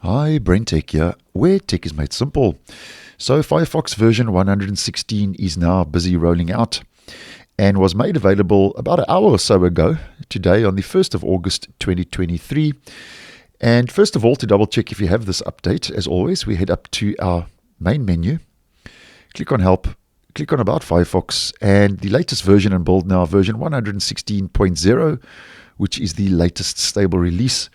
Hi, BrenTech here, where tech is made simple. So Firefox version 116 is now busy rolling out and was made available about an hour or so ago, today on the 1st of August 2023. And first of all, to double check if you have this update, as always, we head up to our main menu, click on Help, click on About Firefox, and the latest version and build now, version 116.0, which is the latest stable release.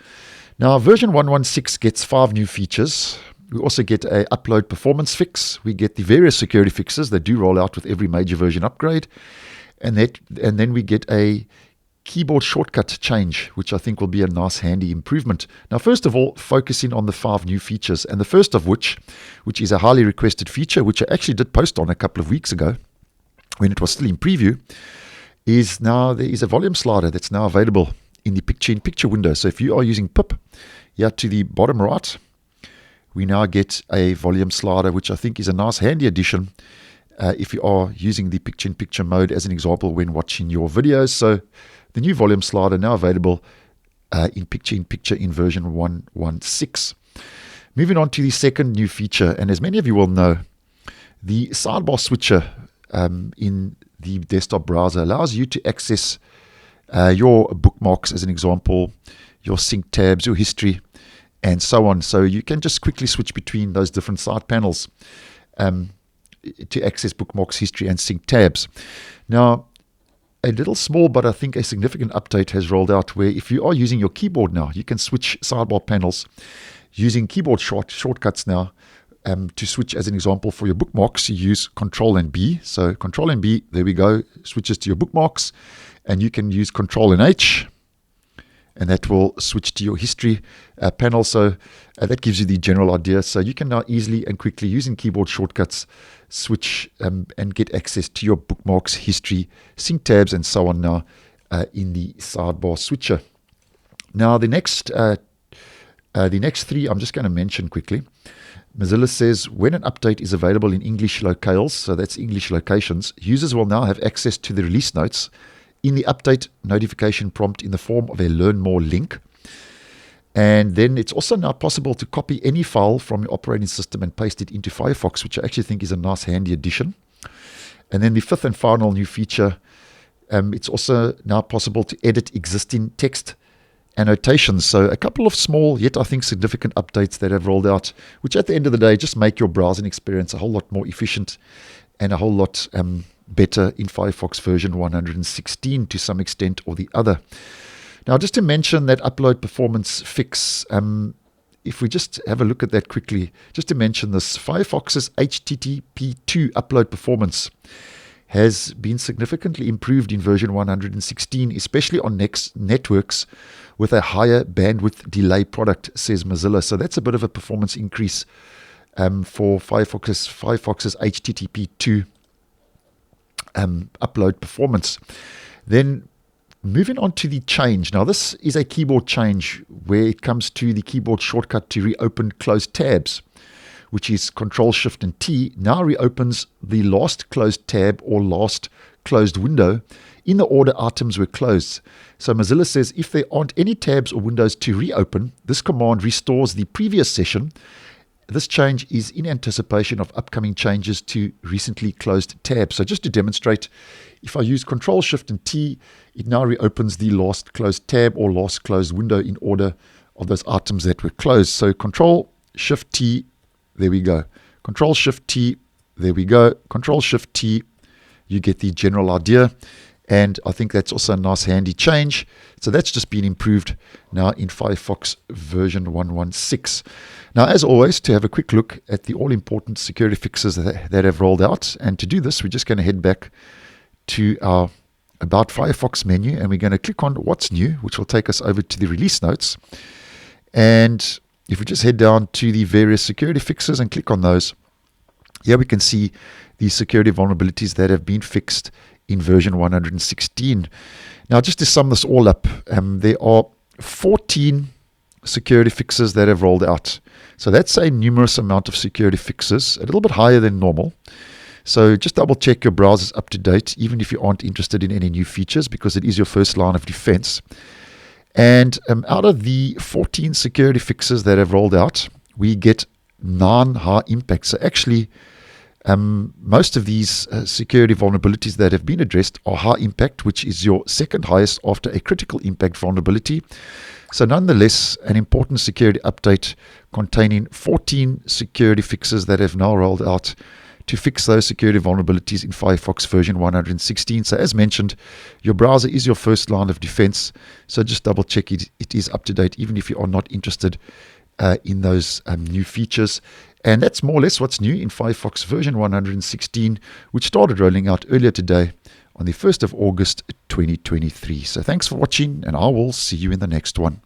Now, version 116 gets 5 new features. We also get a upload performance fix. We get the various security fixes that do roll out with every major version upgrade. And then we get a keyboard shortcut change, which I think will be a nice, handy improvement. Now, first of all, focusing on the 5 new features. And the first of which is a highly requested feature, which I actually did post on a couple of weeks ago when it was still in preview, is now there is a volume slider that's now available in the picture-in-picture window. So if you are using pip, here to the bottom right, we now get a volume slider, which I think is a nice handy addition if you are using the picture-in-picture mode as an example when watching your videos. So the new volume slider now available in picture-in-picture in version 116. Moving on to the second new feature, and as many of you will know, the sidebar switcher in the desktop browser allows you to access your bookmarks, as an example, your sync tabs, your history, and so on. So you can just quickly switch between those different side panels to access bookmarks, history, and sync tabs. Now, a little small, but I think a significant update has rolled out where if you are using your keyboard now, you can switch sidebar panels using keyboard shortcuts now. To switch, as an example, for your bookmarks, you use Ctrl and B. So Ctrl and B, there we go, switches to your bookmarks. And you can use Ctrl and H, and that will switch to your history panel. So that gives you the general idea. So you can now easily and quickly, using keyboard shortcuts, switch and get access to your bookmarks, history, sync tabs, and so on now in the sidebar switcher. Now, the next 3 I'm just going to mention quickly. Mozilla says when an update is available in English locales, so that's English locations, users will now have access to the release notes in the update notification prompt in the form of a Learn More link. And then it's also now possible to copy any file from your operating system and paste it into Firefox, which I actually think is a nice, handy addition. And then the 5th and final new feature, it's also now possible to edit existing text annotations. So a couple of small, yet I think significant updates that have rolled out, which at the end of the day just make your browsing experience a whole lot more efficient and a whole lot better in Firefox version 116 to some extent or the other. Now, just to mention that upload performance fix, if we just have a look at that quickly, just to mention this, Firefox's HTTP2 upload performance has been significantly improved in version 116, especially on networks with a higher bandwidth delay product, says Mozilla. So that's a bit of a performance increase for Firefox's HTTP2 upload performance. Then moving on to the change. Now, this is a keyboard change where it comes to the keyboard shortcut to reopen closed tabs, which is Ctrl-Shift-T, now reopens the last closed tab or last closed window in the order items were closed. So Mozilla says if there aren't any tabs or windows to reopen, this command restores the previous session. This change is in anticipation of upcoming changes to recently closed tabs. So just to demonstrate, if I use Ctrl-Shift-T, it now reopens the last closed tab or last closed window in order of those items that were closed. So Ctrl-Shift-T, there we go. Ctrl-Shift-T, there we go. Ctrl-Shift-T, you get the general idea. And I think that's also a nice, handy change. So that's just been improved now in Firefox version 116. Now, as always, to have a quick look at the all-important security fixes that have rolled out. And to do this, we're just going to head back to our About Firefox menu. And we're going to click on What's New, which will take us over to the release notes. And if we just head down to the various security fixes and click on those, here we can see the security vulnerabilities that have been fixed in version 116. Now, just to sum this all up, there are 14 security fixes that have rolled out. So that's a numerous amount of security fixes, a little bit higher than normal. So just double check your browser's up to date, even if you aren't interested in any new features, because it is your first line of defense. And out of the 14 security fixes that have rolled out, we get 9 high impacts. So actually, most of these security vulnerabilities that have been addressed are high impact, which is your second highest after a critical impact vulnerability. So nonetheless, an important security update containing 14 security fixes that have now rolled out to fix those security vulnerabilities in Firefox version 116. So as mentioned, your browser is your first line of defense. So just double check it is up to date, even if you are not interested in those new features. And that's more or less what's new in Firefox version 116, which started rolling out earlier today on the 1st of August 2023. So thanks for watching, and I will see you in the next one.